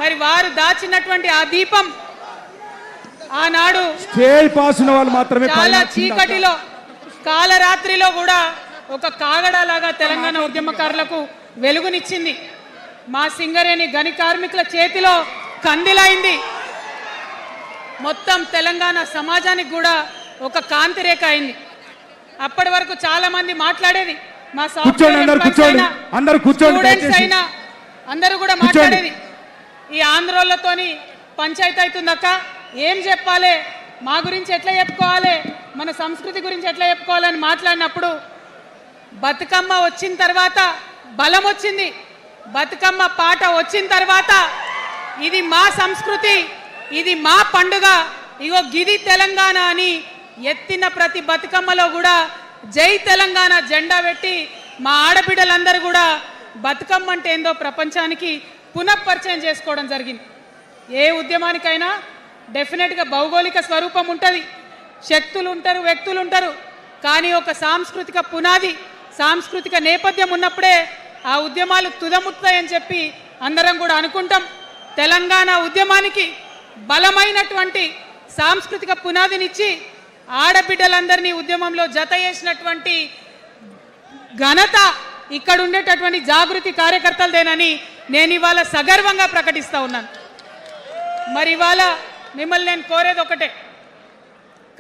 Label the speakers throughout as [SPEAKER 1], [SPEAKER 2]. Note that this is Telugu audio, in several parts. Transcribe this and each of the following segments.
[SPEAKER 1] మరి వారు దాచినటువంటి ఆ దీపం ఆనాడు
[SPEAKER 2] స్టేజ్ పాస్ ఉన్న వాళ్ళు మాత్రమే
[SPEAKER 1] చాలా చీకటిలో కాలరాత్రిలో కూడా ఒక కాగడలాగా తెలంగాణ ఉద్యమకారులకు వెలుగునిచ్చింది. మా సింగరేణి గని కార్మికుల చేతిలో కందిలైంది. మొత్తం తెలంగాణ సమాజానికి కూడా ఒక కాంతి రేఖ అయింది. అప్పటి వరకు చాలా మంది మాట్లాడేది, మా స్టూడెంట్స్ అయినా అందరూ కూడా మాట్లాడేది, ఈ ఆంధ్రోళ్ళతోని పంచాయతీ అవుతుందక్క, ఏం చెప్పాలి, మా గురించి ఎట్లా చెప్పుకోవాలి, మన సంస్కృతి గురించి ఎట్లా చెప్పుకోవాలని మాట్లాడినప్పుడు బతుకమ్మ వచ్చిన తర్వాత బలం వచ్చింది. బతుకమ్మ పాట వచ్చిన తర్వాత ఇది మా సంస్కృతి, ఇది మా పండుగ, ఇగో గిది తెలంగాణ అని ఎత్తిన ప్రతి బతుకమ్మలో కూడా జై తెలంగాణ జెండా పెట్టి మా ఆడబిడ్డలందరూ కూడా బతుకమ్మ అంటే ఏందో ప్రపంచానికి పునఃపరిచయం చేసుకోవడం జరిగింది. ఏ ఉద్యమానికైనా డెఫినెట్గా భౌగోళిక స్వరూపం ఉంటుంది, శక్తులు ఉంటారు, వ్యక్తులు ఉంటారు, కానీ ఒక సాంస్కృతిక పునాది, సాంస్కృతిక నేపథ్యం ఉన్నప్పుడే ఆ ఉద్యమాలు తుదముట్టాయని చెప్పి అందరం కూడా అనుకుంటాం. తెలంగాణ ఉద్యమానికి బలమైనటువంటి సాంస్కృతిక పునాదినిచ్చి ఆడబిడ్డలందరినీ ఉద్యమంలో జత చేసినటువంటి ఘనత ఇక్కడ ఉండేటటువంటి జాగృతి కార్యకర్తలదేనని నేను ఇవాళ సగర్వంగా ప్రకటిస్తూ ఉన్నాను. మరి ఇవాళ మిమ్మల్ని నేను కోరేది ఒకటే,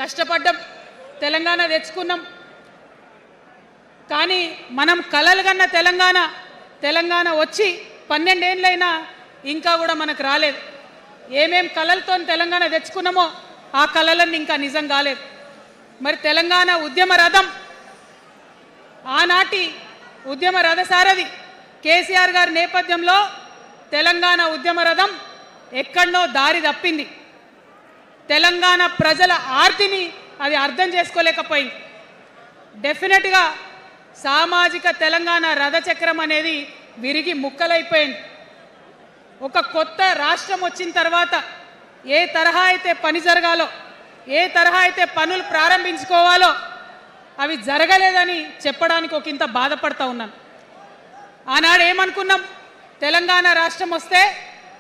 [SPEAKER 1] కష్టపడ్డాం, తెలంగాణ తెచ్చుకున్నాం, కానీ మనం కలలు కన్న తెలంగాణ వచ్చి 12 ఏళ్ళైనా ఇంకా కూడా మనకు రాలేదు. ఏమేం కలలతో తెలంగాణ తెచ్చుకున్నామో ఆ కలలన్నీ ఇంకా నిజం కాలేదు. మరి తెలంగాణ ఉద్యమ రథం, ఆనాటి ఉద్యమ రథసారథి కేసీఆర్ గారి నేపథ్యంలో తెలంగాణ ఉద్యమ రథం ఎక్కడనో దారి తప్పింది. తెలంగాణ ప్రజల ఆర్తిని అది అర్థం చేసుకోలేకపోయింది. డెఫినెట్గా సామాజిక తెలంగాణ రథచక్రం అనేది విరిగి ముక్కలైపోయింది. ఒక కొత్త రాష్ట్రం వచ్చిన తర్వాత ఏ తరహా అయితే పని జరగాలో, ఏ తరహా అయితే పనులు ప్రారంభించుకోవాలో అవి జరగలేదని చెప్పడానికి ఒక ఇంత బాధపడతా ఉన్నాను. ఆనాడు ఏమనుకున్నాం, తెలంగాణ రాష్ట్రం వస్తే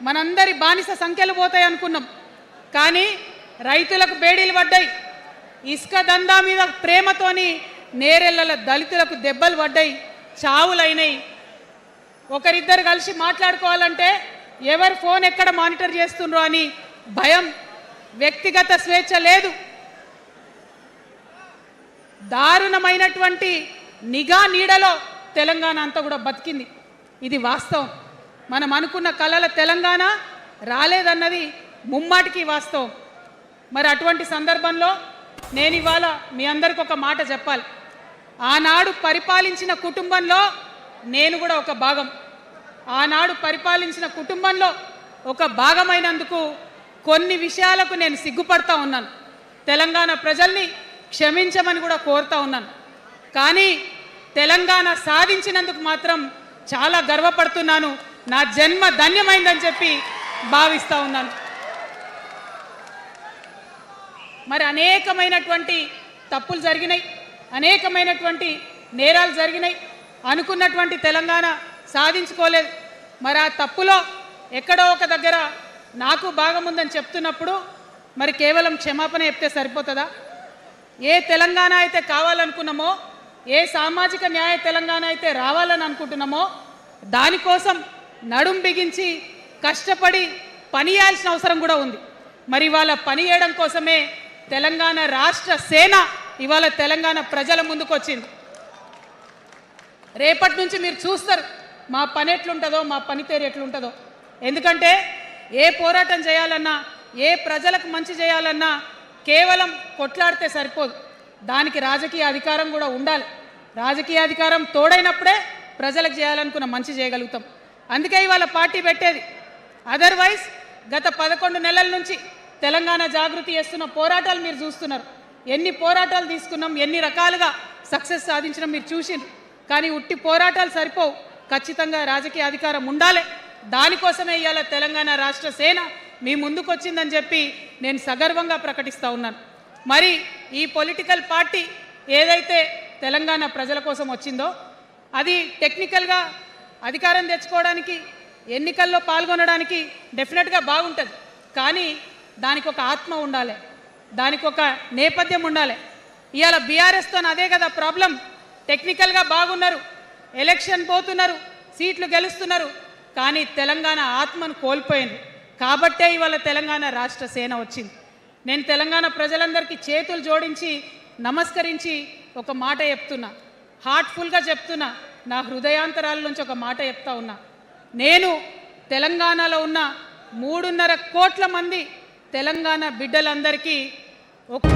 [SPEAKER 1] మనందరి బానిస సంఖ్యలు పోతాయి అనుకున్నాం, కానీ రైతులకు బేడీలు పడ్డాయి, ఇసుక దందా మీద ప్రేమతోని నేరెళ్ళల దళితులకు దెబ్బలు పడ్డాయి, చావులైనాయి. ఒకరిద్దరు కలిసి మాట్లాడుకోవాలంటే ఎవరు ఫోన్ ఎక్కడ మానిటర్ చేస్తుండ్రో అని భయం, వ్యక్తిగత స్వేచ్ఛ లేదు, దారుణమైనటువంటి నిఘా నీడలో తెలంగాణ అంతా కూడా బతికింది. ఇది వాస్తవం. మనం అనుకున్న కలల తెలంగాణ రాలేదన్నది ముమ్మాటికి వాస్తవం. మరి అటువంటి సందర్భంలో నేను ఇవాళ మీ అందరికి ఒక మాట చెప్పాలి. ఆనాడు పరిపాలించిన కుటుంబంలో నేను కూడా ఒక భాగం. ఆనాడు పరిపాలించిన కుటుంబంలో ఒక భాగమైనందుకు కొన్ని విషయాలకు నేను సిగ్గుపడతా ఉన్నాను. తెలంగాణ ప్రజల్ని క్షమించమని కూడా కోరుతా ఉన్నాను. కానీ తెలంగాణ సాధించినందుకు మాత్రం చాలా గర్వపడుతున్నాను. నా జన్మ ధన్యమైందని చెప్పి భావిస్తూ ఉన్నాను. మరి అనేకమైనటువంటి తప్పులు జరిగినాయి, అనేకమైనటువంటి నేరాలు జరిగినాయి, అనుకున్నటువంటి తెలంగాణ సాధించుకోలేదు. మరి ఆ తప్పులో ఎక్కడో ఒక దగ్గర నాకు భాగం ఉందని చెప్తున్నప్పుడు మరి కేవలం క్షమాపణ చెప్తే సరిపోతుందా? ఏ తెలంగాణ అయితే కావాలనుకున్నామో, ఏ సామాజిక న్యాయ తెలంగాణ అయితే రావాలని అనుకుంటున్నామో దానికోసం నడుం బిగించి కష్టపడి పని చేయాల్సిన అవసరం కూడా ఉంది. మరి ఇవాళ పని చేయడం కోసమే తెలంగాణ రాష్ట్ర సేన ఇవాళ తెలంగాణ ప్రజల ముందుకు వచ్చింది. రేపటి నుంచి మీరు చూస్తారు మా పని ఎట్లుంటుందో, మా పనితీరు ఎట్లుంటుందో. ఎందుకంటే ఏ పోరాటం చేయాలన్నా, ఏ ప్రజలకు మంచి చేయాలన్నా కేవలం కొట్లాడితే సరిపోదు, దానికి రాజకీయ అధికారం కూడా ఉండాలి. రాజకీయ అధికారం తోడైనప్పుడే ప్రజలకు చేయాలనుకున్న మంచి చేయగలుగుతాం. అందుకే ఇవాళ పార్టీ పెట్టేది. అదర్వైజ్ గత 11 నెలల నుంచి తెలంగాణ జాగృతి చేస్తున్న పోరాటాలు మీరు చూస్తున్నారు. ఎన్ని పోరాటాలు తీసుకున్నాం, ఎన్ని రకాలుగా సక్సెస్ సాధించడం మీరు చూసిండ్రు. కానీ ఉట్టి పోరాటాలు సరిపోవు, ఖచ్చితంగా రాజకీయ అధికారం ఉండాలి. దానికోసమే ఇవాళ తెలంగాణ రాష్ట్ర సేన మీ ముందుకు వచ్చిందని చెప్పి నేను సగర్వంగా ప్రకటిస్తూ ఉన్నాను. మరి ఈ పొలిటికల్ పార్టీ ఏదైతే తెలంగాణ ప్రజల కోసం వచ్చిందో అది టెక్నికల్గా అధికారం తెచ్చుకోవడానికి ఎన్నికల్లో పాల్గొనడానికి డెఫినెట్గా బాగుంటుంది, కానీ దానికి ఒక ఆత్మ ఉండాలి, దానికి ఒక నేపథ్యం ఉండాలి. ఇవాళ బీఆర్ఎస్తో అదే కదా ప్రాబ్లం. టెక్నికల్గా బాగున్నారు, ఎలక్షన్ పోతున్నారు, సీట్లు గెలుస్తున్నారు, కానీ తెలంగాణ ఆత్మను కోల్పోయినారు. కాబట్టే ఇవాళ తెలంగాణ రాష్ట్ర సేన వచ్చింది. నేను తెలంగాణ ప్రజలందరికీ చేతులు జోడించి నమస్కరించి ఒక మాట చెప్తున్నా, హార్ట్ఫుల్గా చెప్తున్నా, నా హృదయాంతరాల నుంచి ఒక మాట చెప్తా ఉన్నా. నేను తెలంగాణలో ఉన్న 3.5 కోట్ల మంది తెలంగాణ బిడ్డలందరికీ ఒక